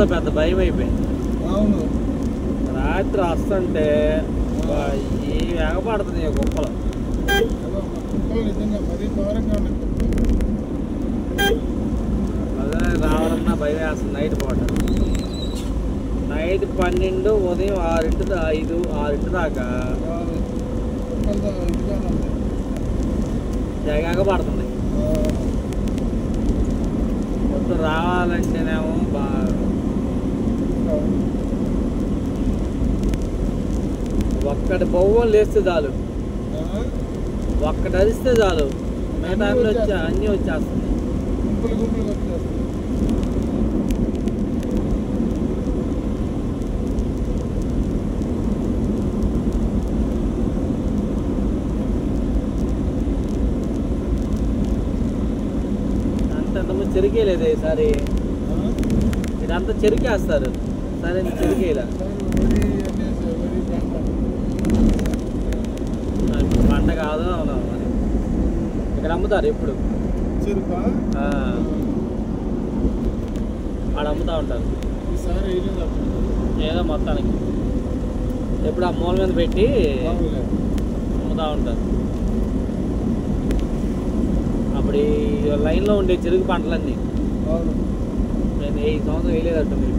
రాత్రిలో పెద్ద భయం అయిపోయింది. అవును, రాత్రి వస్తుంటే ఏమి ఎగపడుతుంది కుక్కలు. కుక్కలు నిజంగా మరీ ఘోరంగా ఉన్నాయి. అదే రావాలన్నా భయం వేస్తుంది. నైట్ పూట నైట్ 12 ఉదయం 6 దాకా ఎగపడుతుంది. మొత్తం రావాలంటేనేమో బాగా ఒక్కటి బొవ్వం లేస్తే చాలు, ఒక్కటి అరిస్తే చాలు మిగతా అన్నీ వచ్చేస్తుంది. అంతమంది చెరికేలేదు ఈసారి, ఇదంతా చెరికేస్తారు. సరే చెరికేలా పంట కాదు. అవునా మరి ఇక్కడ అమ్ముతారు ఎప్పుడు ఆడ అమ్ముతా ఉంటారు. ఏదో మొత్తానికి ఎప్పుడు ఆ మూల మీద పెట్టి అమ్ముతా ఉంటారు. అప్పుడు ఈ లైన్లో ఉండే చెరుకు పంటలన్నీ నేను 5 సంవత్సరం వేయలేదట మీకు.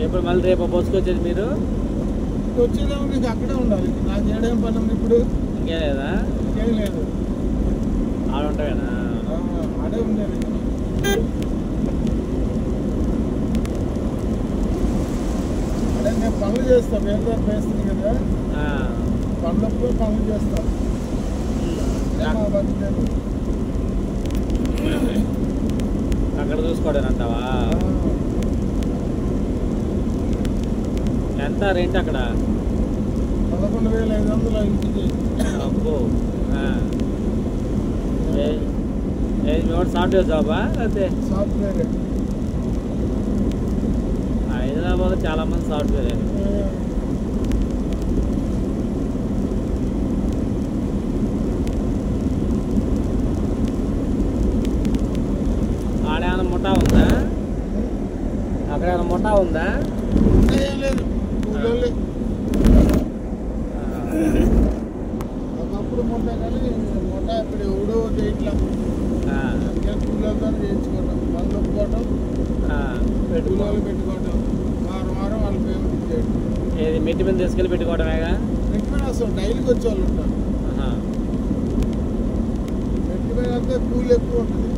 ఇప్పుడు మళ్ళీ రేపు బస్సుకొచ్చేది మీరు? వచ్చేదేమో నీకు అక్కడే ఉండాలి. నాకు ఏడేం పని ఉంది ఇప్పుడు. ఇంకేం లేదా? ఇంకేం లేదు. ఆడ ఉంటావేనా? ఆడే ఉండేది. అదే నేను పనులు చేస్తాను. వేరే వేస్తుంది కదా, పండ్లప్పుడు పనులు చేస్తాను. అక్కడ చూసుకోవడానంటావా? ఎంత రెంట్ అక్కడ? 11,500 ఇంటికి. అబ్బో. సాఫ్ట్వేర్ జాబా? అయితే సాఫ్ట్వేర్. హైదరాబాద్ చాలా మంది సాఫ్ట్వేర్. ఆడేమైనా ముఠా ఉందా? అక్కడ ఏమైనా ముఠా ఉందా? లేదు. ఒకప్పుడు ముఠా కానీ ముఠా ఇప్పుడు ఎవడో ఇట్లా కూలతో చేయించుకోవటం, వాళ్ళు ఒప్పుకోవటం, కూలోళ్ళు పెట్టుకోవటం, వారం వాళ్ళు పేమెంట్ ఇచ్చేయడం. ఏది మెట్టి మీద తీసుకెళ్ళి పెట్టుకోవడమేగా? మెట్టి మీద వస్తాం, డైలీకి వచ్చే వాళ్ళు ఉంటారు. మెట్టి మీద అయితే కూలి ఎక్కువ ఉంటుంది,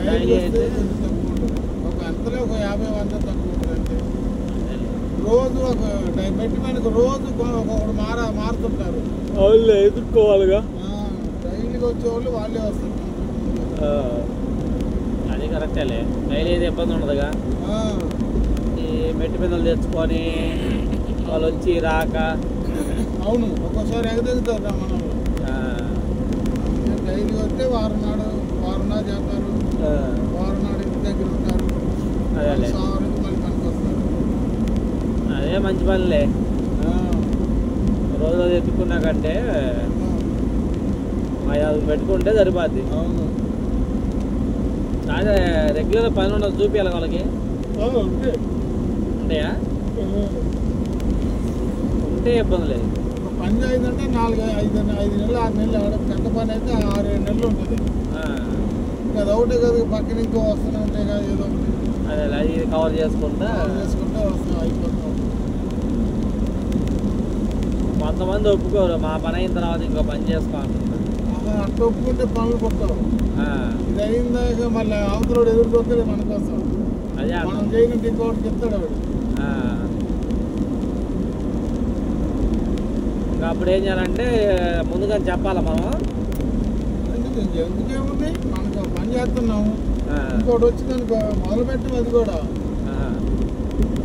డైలీ వస్తే కొంచెం తక్కువ ఉంటుంది. ఒక అంతలో ఒక 50-100 తక్కువ ఉంటుంది. అంటే రోజు ఒక మెట్టి మీదకి రోజు ఒకడు మారుతుంటారు. వాళ్ళు ఎదుర్కోవాలిగా. డైలీకి వచ్చేవాళ్ళు వాళ్ళే వస్తారు. అది కరెక్టేలే. డైలీ అయితే ఇబ్బంది ఉండదుగా. ఈ మెట్టి మీద తెచ్చుకొని వాళ్ళు వచ్చి రాక. అవును, ఒక్కోసారి ఎగదెగుతారు మనం. డైలీ వస్తే వారం నాడు చేస్తారు, వారం నాడు ఇంటి దగ్గర ఉంటారు. అదే మళ్ళీ పనికి వస్తారు. అదే మంచి పనిలే. రోజు ఎత్తుకున్నా కంటే అది పెట్టుకుంటే సరిపోద్ది. అవును, అదే రెగ్యులర్ పని ఉండదు, చూపించాలి వాళ్ళకి. ఉంటాయా? ఉంటే ఇబ్బంది లేదు. పని అయిందంటే 4-5 నెలలు 6 నెలలు ఆడ. పెద్ద పని అయితే 6-7 నెలలు ఉంటుంది. అది ఒకటే కదా, పక్కన ఇంకో వస్తూనే ఉంటాయి కదా, ఏదో ఒకటి. అదే అది కవర్ చేసుకుంటా వస్తాం, అయిపోతాం. కొంతమంది ఒప్పుకోరు, మా పని అయిన తర్వాత ఇంకో పని చేసుకోవాలంటారు. అట్లా ఒప్పుకుంటే పనులు పుట్టవు. ఇది అయిందాక మళ్ళీ అవతలోడు ఎదురుకొస్తే మనకోసం. అదే మనం చేయకుంటే ఇంకోటి చెప్తాడు వాడు. ఇంకా అప్పుడు ఏం చేయాలంటే ముందుగా చెప్పాలా మనం. ఎందుకేముంది, మనకు పని చేస్తున్నాము, ఇంకోటి వచ్చిందనుకో మొదలుపెట్టం. అది కూడా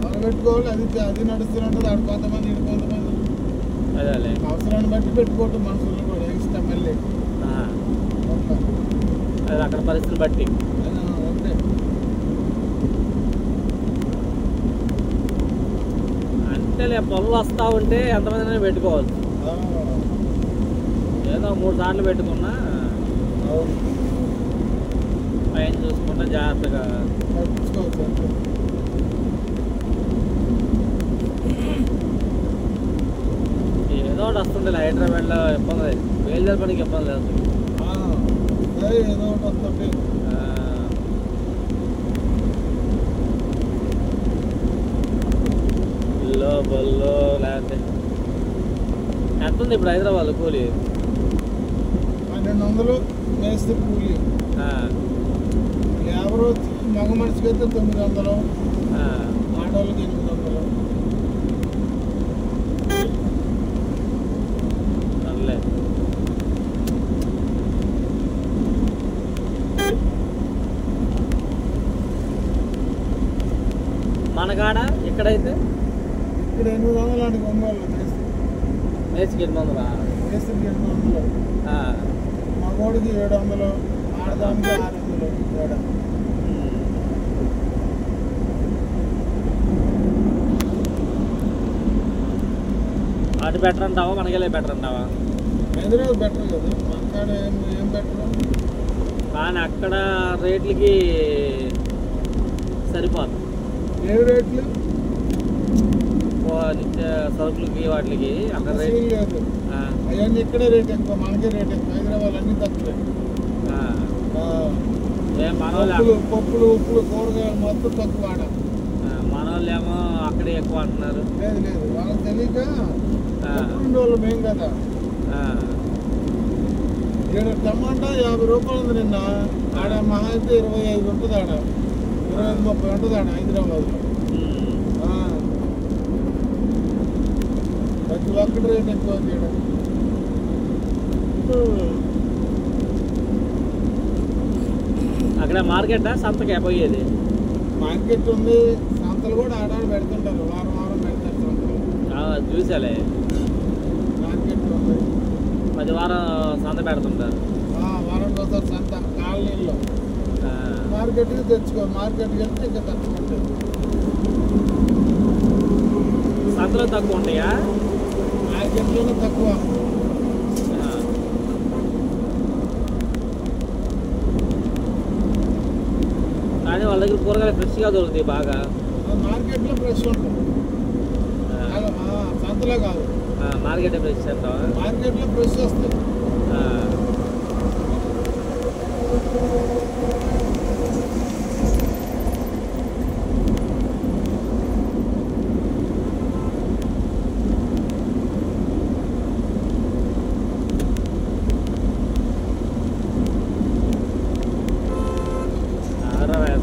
మొదలుపెట్టుకోవాలి. అది నడుస్తూనే ఉంటుంది. ఆడు కొంతమంది ఇటు కొంతమంది అవసరాన్ని బట్టి పెట్టుకోవటం. మనుషులు కూడా ఇష్టం. మళ్ళీ అది అక్కడ పరిస్థితిని బట్టి. అంతే. అంతేలే, పనులు వస్తూ ఉంటే ఎంతమంది పెట్టుకోవచ్చు. ఏదో 3 సార్లు పెట్టుకున్నా పైన చూసుకుంటే జాగ్రత్తగా ఏదో ఒకటి వస్తుంది. హైదరాబాద్లో ఇబ్బంది లేదు, బయలుదేరి పనికి ఇబ్బంది లేదు. ఏదో ఒకటి వస్తుంది. ఇల్లో బొల్లో లేకపోతే ఎంత ఉంది ఇప్పుడు హైదరాబాద్ కూలీ? 1200 మేస్త్రి కూలీ. లేబర్ వచ్చి మగ మనిషికి అయితే 900, ఆడవాళ్ళకి 800. మనకాడ ఇక్కడైతే ఇక్కడ 800 అంటే కొనుగోలు మేస్కి 800. మేస్త్రికి 800, మగోడికి 700, ఆడదానికి 600 తేడా. అటు బెటర్ అంటావా మనకెళ్ళే బెటర్ అంటావా? హైదరాబాద్ బెటర్ కదా, మనకాడ ఏం బెటర్. కానీ అక్కడ రేట్లకి సరిపోదు. ఏ రేట్లు? నిత్య సరుకులకి వాటికి అక్కడ రేట్ లేదు. అవన్నీ ఇక్కడే రేట్ ఎక్కువ, మనకే రేట్ ఎక్కువ. హైదరాబాద్ అన్నీ తక్కువే. పప్పులు ఉప్పులు కూరగాయలు మొత్తం తక్కువ ఆడ. మన వాళ్ళు ఏమో అక్కడే ఎక్కువ అంటున్నారు. లేదు లేదు, వాళ్ళకి తెలియక ఉండే వాళ్ళు మేం కదా. ఇక్కడ టమాటా 50 రూపాయలు ఉంది నిన్న. ఆడ మహా అయితే 25 ఉంటుంది. ఆడ 25-30 ఉంటుంది ఆడ హైదరాబాద్లో. ప్రతి ఒక్కటి రేట్ ఎక్కువ చేయడం. అక్కడ మార్కెటా సంతకే పోయేది? మార్కెట్ ఉంది, సంతలు కూడా ఆడాడు పెడుతుంటారు. వారం వారం పెడతారు సంతలు. చూసాలే, మార్కెట్ ఉంది. 10 వారం సంత పెడుతుంటారు. వారానికి ఒకసారి సంత కాలనీల్లో. మార్కెట్కి తెచ్చుకో, మార్కెట్కి వెళ్తే ఇంకా తక్కువ ఉంటుంది. సంతలో తక్కువ ఉంటాయా? మార్కెట్లోనే తక్కువ. కానీ వాళ్ళ దగ్గర కూరగాయలు ఫ్రెష్గా దొరుకుతాయి బాగా. మార్కెట్లో ఫ్రెష్ ఉంటుంది, సంతలో కాదు. మార్కెట్ ఫ్రెష్ అంటావా? మార్కెట్లో ఫ్రెష్ వస్తాయి.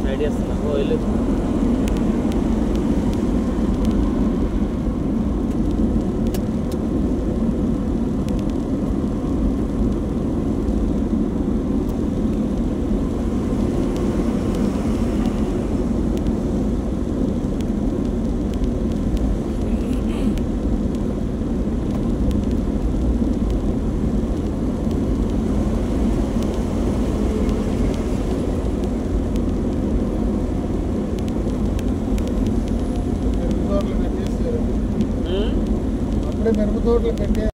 సైడ్ చేస్తున్నా కోయిలు. అప్పుడే మిరప తోటలు పెట్టే.